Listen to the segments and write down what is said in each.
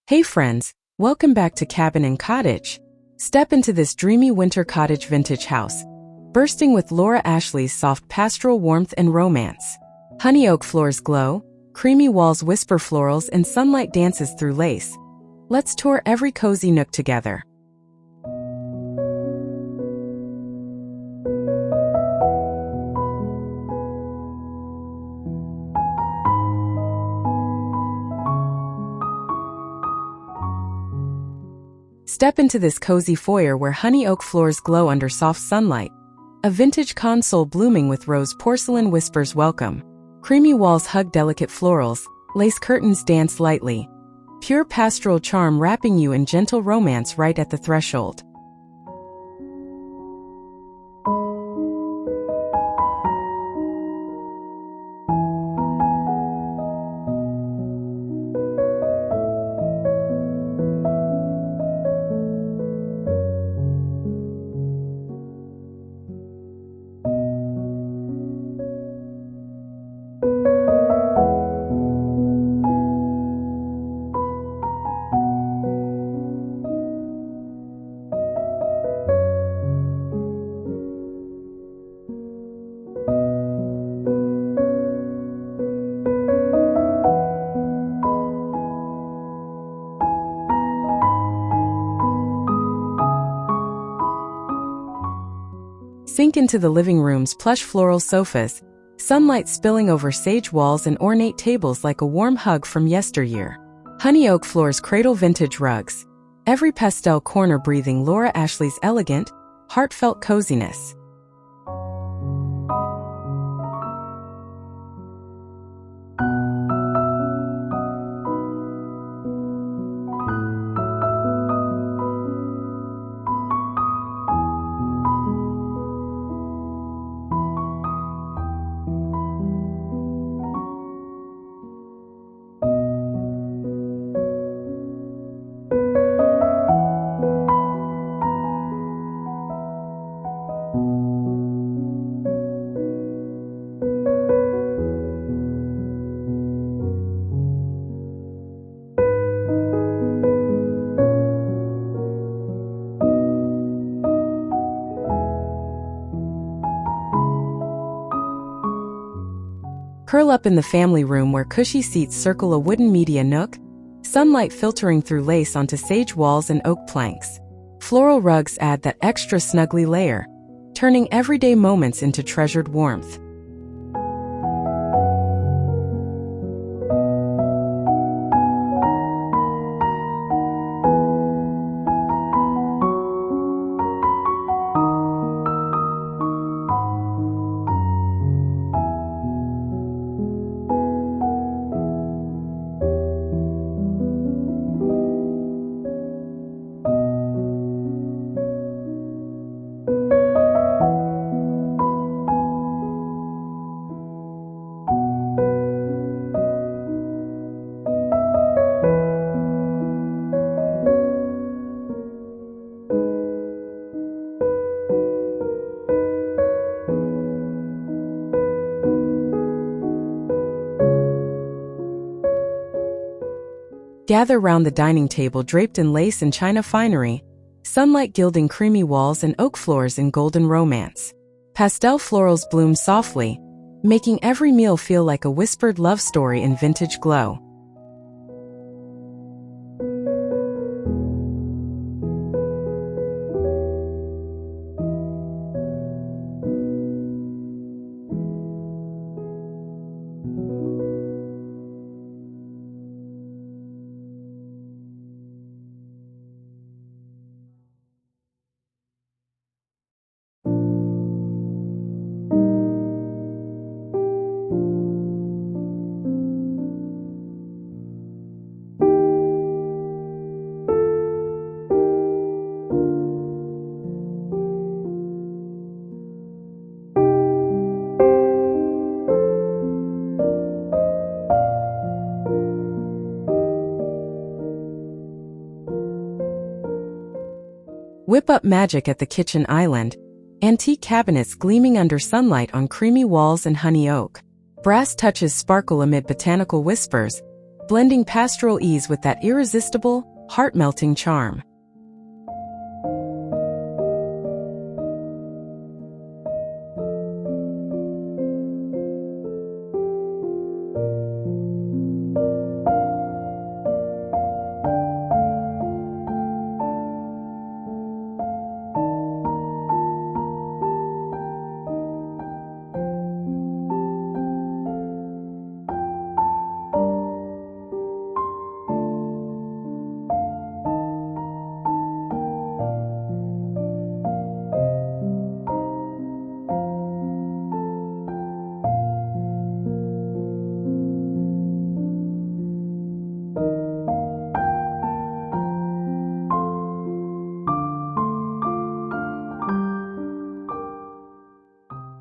Hey friends, welcome back to Cabin and Cottage. Step into this dreamy winter cottage vintage house, bursting with Laura Ashley's soft pastoral warmth and romance. Honey oak floors glow, creamy walls whisper florals, and sunlight dances through lace. Let's tour every cozy nook together. Step into this cozy foyer where honey oak floors glow under soft sunlight. A vintage console blooming with rose porcelain whispers welcome. Creamy walls hug delicate florals, lace curtains dance lightly. Pure pastoral charm wrapping you in gentle romance right at the threshold. Sink into the living room's plush floral sofas, sunlight spilling over sage walls and ornate tables like a warm hug from yesteryear. Honey oak floors cradle vintage rugs, every pastel corner breathing Laura Ashley's elegant, heartfelt coziness. Curl up in the family room where cushy seats circle a wooden media nook, sunlight filtering through lace onto sage walls and oak planks. Floral rugs add that extra snuggly layer, turning everyday moments into treasured warmth. Gather round the dining table draped in lace and china finery, sunlight gilding creamy walls and oak floors in golden romance. Pastel florals bloom softly, making every meal feel like a whispered love story in vintage glow. Whip up magic at the kitchen island, antique cabinets gleaming under sunlight on creamy walls and honey oak. Brass touches sparkle amid botanical whispers, blending pastoral ease with that irresistible, heart-melting charm.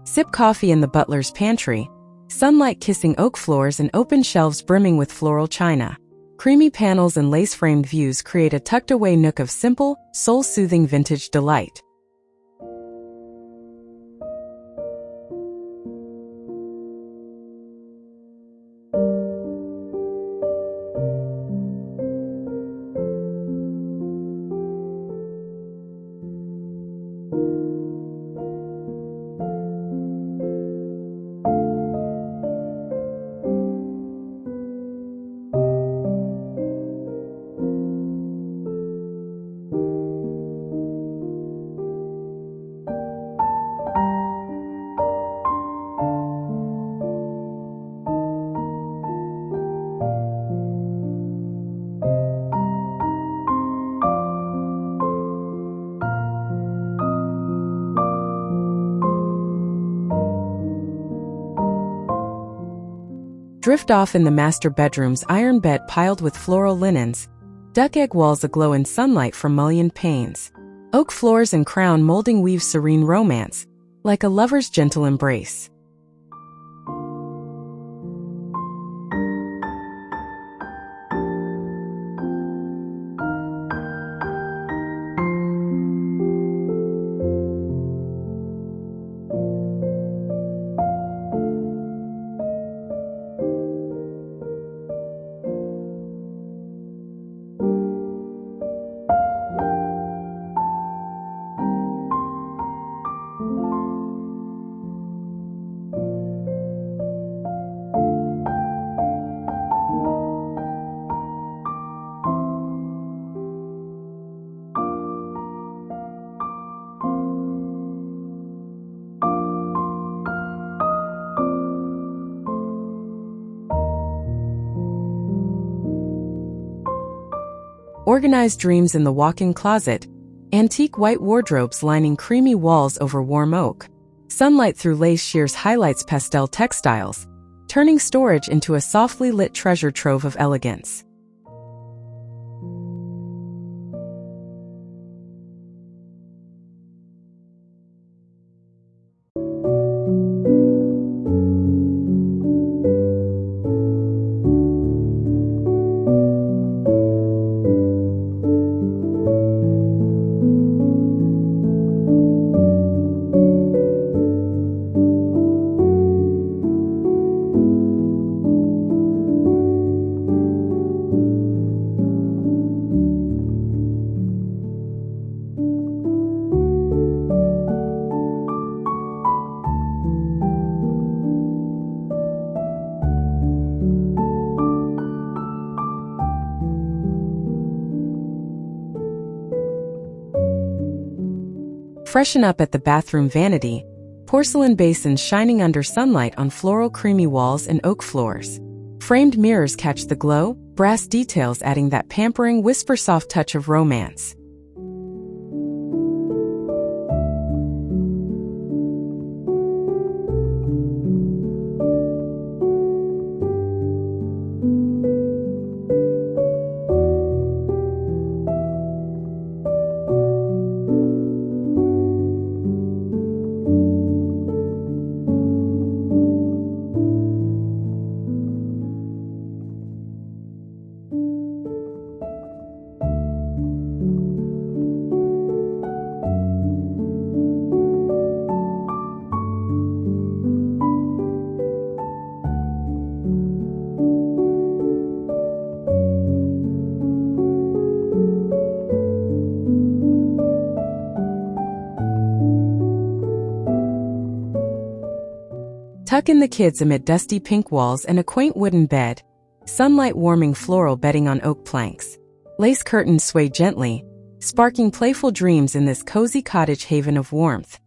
Sip coffee in the butler's pantry, sunlight kissing oak floors and open shelves brimming with floral china. Creamy panels and lace-framed views create a tucked-away nook of simple, soul-soothing vintage delight. Drift off in the master bedroom's iron bed piled with floral linens, duck egg walls aglow in sunlight from mullioned panes. Oak floors and crown molding weave serene romance, like a lover's gentle embrace. Organized dreams in the walk-in closet, antique white wardrobes lining creamy walls over warm oak. Sunlight through lace sheers highlights pastel textiles, turning storage into a softly lit treasure trove of elegance. Freshen up at the bathroom vanity, porcelain basins shining under sunlight on floral creamy walls and oak floors. Framed mirrors catch the glow, brass details adding that pampering whisper-soft touch of romance. Tuck in the kids amid dusty pink walls and a quaint wooden bed, sunlight warming floral bedding on oak planks. Lace curtains sway gently, sparking playful dreams in this cozy cottage haven of warmth.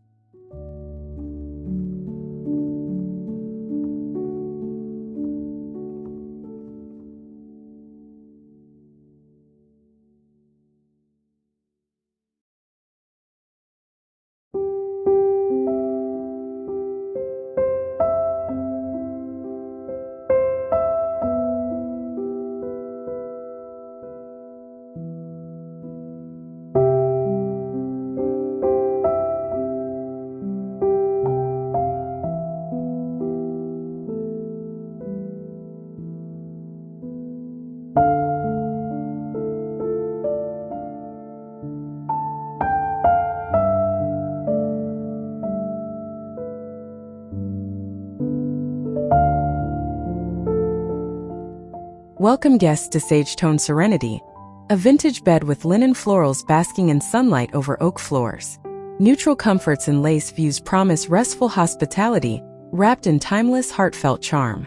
Welcome guests to Sage Tone Serenity, a vintage bed with linen florals basking in sunlight over oak floors. Neutral comforts and lace views promise restful hospitality, wrapped in timeless, heartfelt charm.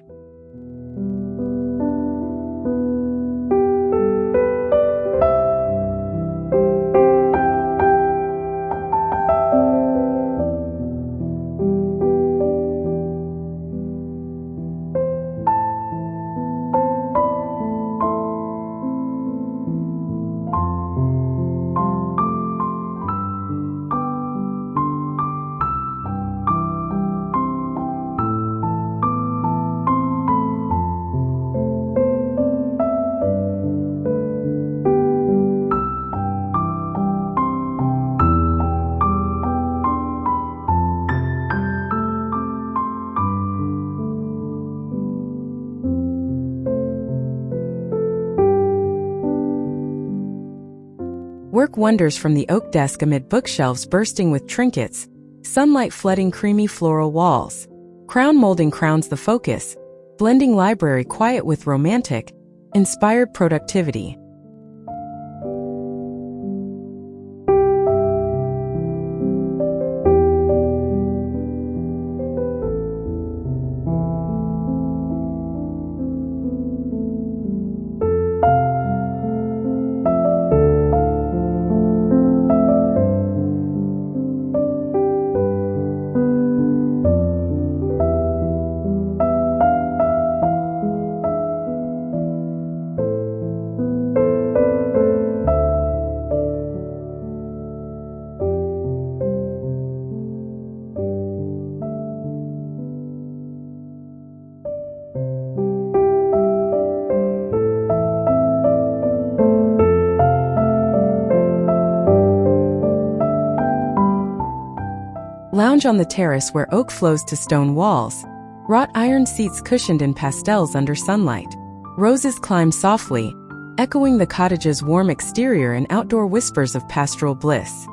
Work wonders from the oak desk amid bookshelves bursting with trinkets, sunlight flooding creamy floral walls. Crown molding crowns the focus, blending library quiet with romantic, inspired productivity. Lounge on the terrace where oak flows to stone walls, wrought iron seats cushioned in pastels under sunlight. Roses climb softly, echoing the cottage's warm exterior and outdoor whispers of pastoral bliss.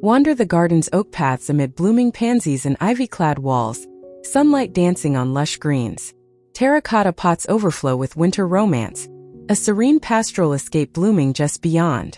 Wander the garden's oak paths amid blooming pansies and ivy-clad walls, sunlight dancing on lush greens. Terracotta pots overflow with winter romance, a serene pastoral escape blooming just beyond.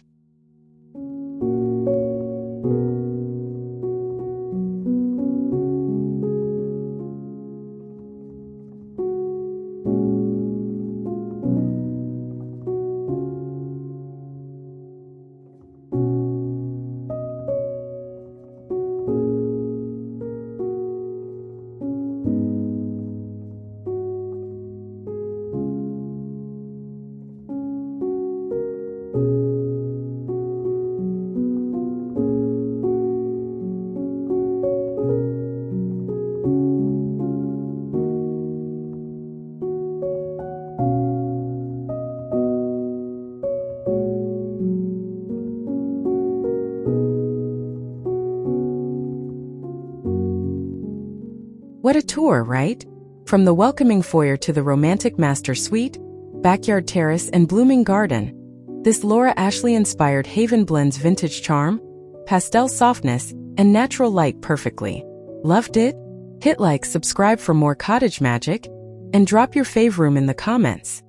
What a tour, right? From the welcoming foyer to the romantic master suite, backyard terrace, and blooming garden, this Laura Ashley-inspired haven blends vintage charm, pastel softness, and natural light perfectly. Loved it? Hit like, subscribe for more cottage magic, and drop your fave room in the comments.